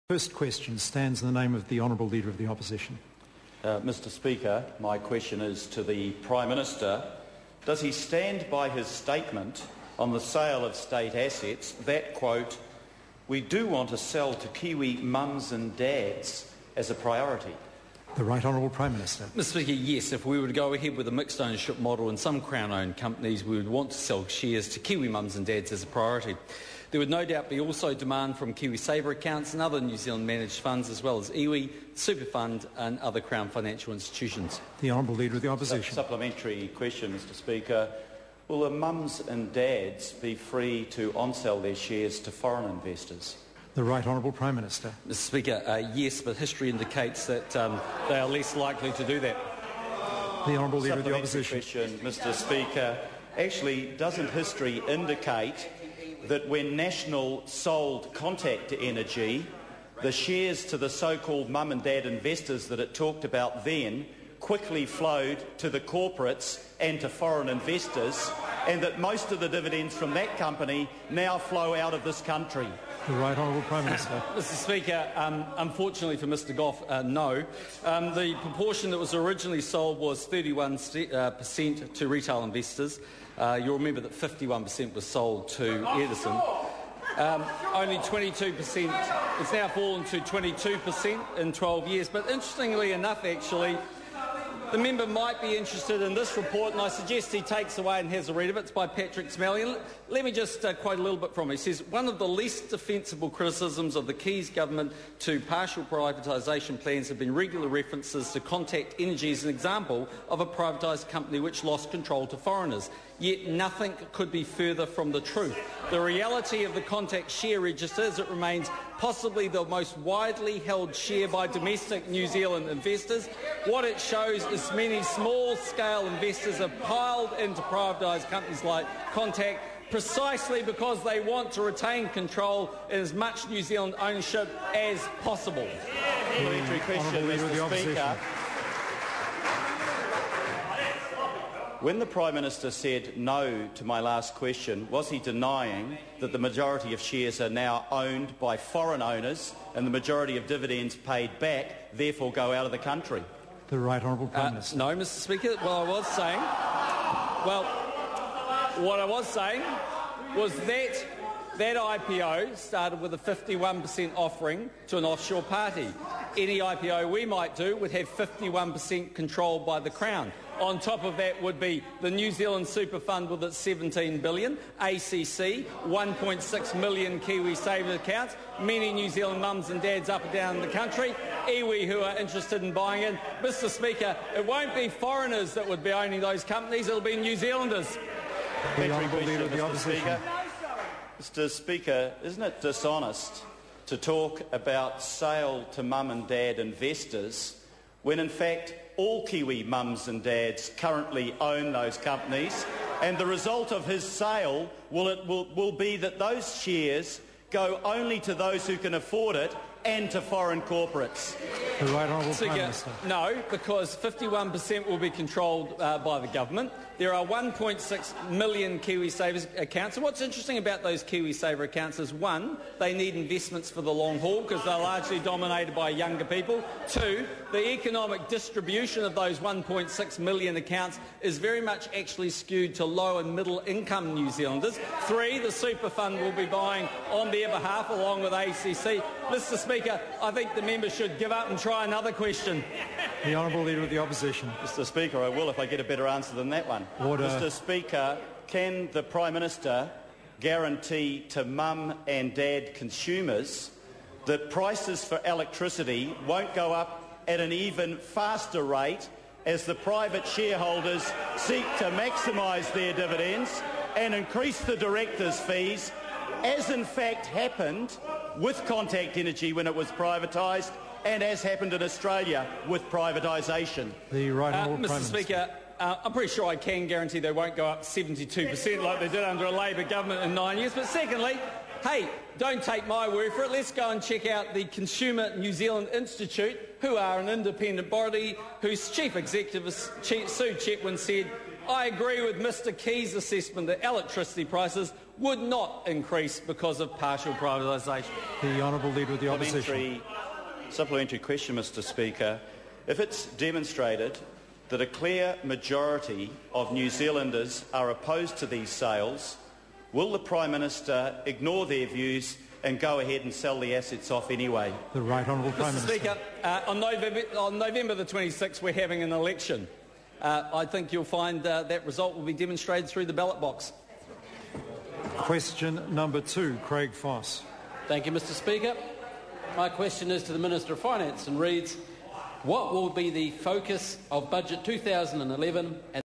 First question stands in the name of the Honourable Leader of the Opposition. Mr Speaker, my question is to the Prime Minister. Does he stand by his statement on the sale of state assets that, quote, "We do want to sell to Kiwi mums and dads as a priority"? The Right Honourable Prime Minister. Mr Speaker, yes, if we were to go ahead with a mixed ownership model in some Crown-owned companies, we would want to sell shares to Kiwi mums and dads as a priority. There would no doubt be also demand from KiwiSaver accounts and other New Zealand managed funds, as well as iwi, Super Fund and other Crown financial institutions. The Honourable Leader of the Opposition. Supplementary question, Mr Speaker. Will the mums and dads be free to on-sell their shares to foreign investors? The Right Honourable Prime Minister. Mr Speaker, yes, but history indicates that they are less likely to do that. The Honourable Leader of the Opposition. Question, Mr Speaker. Actually, doesn't history indicate that when National sold Contact Energy, the shares to the so-called mum and dad investors that it talked about then quickly flowed to the corporates and to foreign investors, and that most of the dividends from that company now flow out of this country? The Right Honourable Prime Minister. Mr Speaker, unfortunately for Mr Goff, no. The proportion that was originally sold was 31% to retail investors. You'll remember that 51% was sold to Edison. Only 22%, it's now fallen to 22% in 12 years. But interestingly enough, actually, the member might be interested in this report, and I suggest he takes away and has a read of it. It's by Patrick Smelly. Let me just quote a little bit from it. He says, "One of the least defensible criticisms of the Keys government to partial privatisation plans have been regular references to Contact Energy as an example of a privatised company which lost control to foreigners. Yet nothing could be further from the truth. The reality of the Contact share register is it remains possibly the most widely held share by domestic New Zealand investors. What it shows is many small-scale investors have piled into privatised companies like Contact precisely because they want to retain control in as much New Zealand ownership as possible." Supplementary question, Mr Speaker. When the Prime Minister said no to my last question, was he denying that the majority of shares are now owned by foreign owners and the majority of dividends paid back therefore go out of the country? The Right Honourable Prime Minister. No, Mr Speaker. What I was saying was that IPO started with a 51% offering to an offshore party. Any IPO we might do would have 51% controlled by the Crown. On top of that would be the New Zealand Super Fund with its 17 billion, ACC, 1.6 million KiwiSaver accounts, many New Zealand mums and dads up and down the country, iwi who are interested in buying in. Mr Speaker, it won't be foreigners that would be owning those companies, it'll be New Zealanders. The Honourable Leader of the Opposition. Mr Speaker, isn't it dishonest to talk about sale to mum and dad investors when in fact all Kiwi mums and dads currently own those companies, and the result of his sale will be that those shares go only to those who can afford it and to foreign corporates? The Right Honourable Prime Minister. No, because 51% will be controlled by the government. There are 1.6 million KiwiSaver accounts. And what's interesting about those KiwiSaver accounts is, one, they need investments for the long haul because they're largely dominated by younger people. Two, the economic distribution of those 1.6 million accounts is very much actually skewed to low and middle income New Zealanders. Three, the Super Fund will be buying on their behalf along with ACC. Mr Speaker, I think the member should give up and try another question. The Honourable Leader of the Opposition. Mr Speaker, I will if I get a better answer than that one. Order. Mr Speaker, can the Prime Minister guarantee to mum and dad consumers that prices for electricity won't go up at an even faster rate as the private shareholders seek to maximise their dividends and increase the directors' fees, as in fact happened with Contact Energy when it was privatised, and as happened in Australia with privatisation? The Right Honourable Prime Mr Speaker, I'm pretty sure I can guarantee they won't go up 72% like they did under a Labor government in 9 years. But secondly, hey, don't take my word for it. Let's go and check out the Consumer New Zealand Institute, who are an independent body whose chief executive, Sue Chetwynd, said, "I agree with Mr Key's assessment that electricity prices would not increase because of partial privatisation. The Honourable Leader of the Opposition. Supplementary question, Mr Speaker. If it's demonstrated that a clear majority of New Zealanders are opposed to these sales, will the Prime Minister ignore their views and go ahead and sell the assets off anyway? The Right Honourable Prime Mr Minister. Speaker, on November the 26th we're having an election. I think you'll find that result will be demonstrated through the ballot box. Question number 2, Craig Foss. Thank you, Mr Speaker. My question is to the Minister of Finance and reads, what will be the focus of Budget 2011 and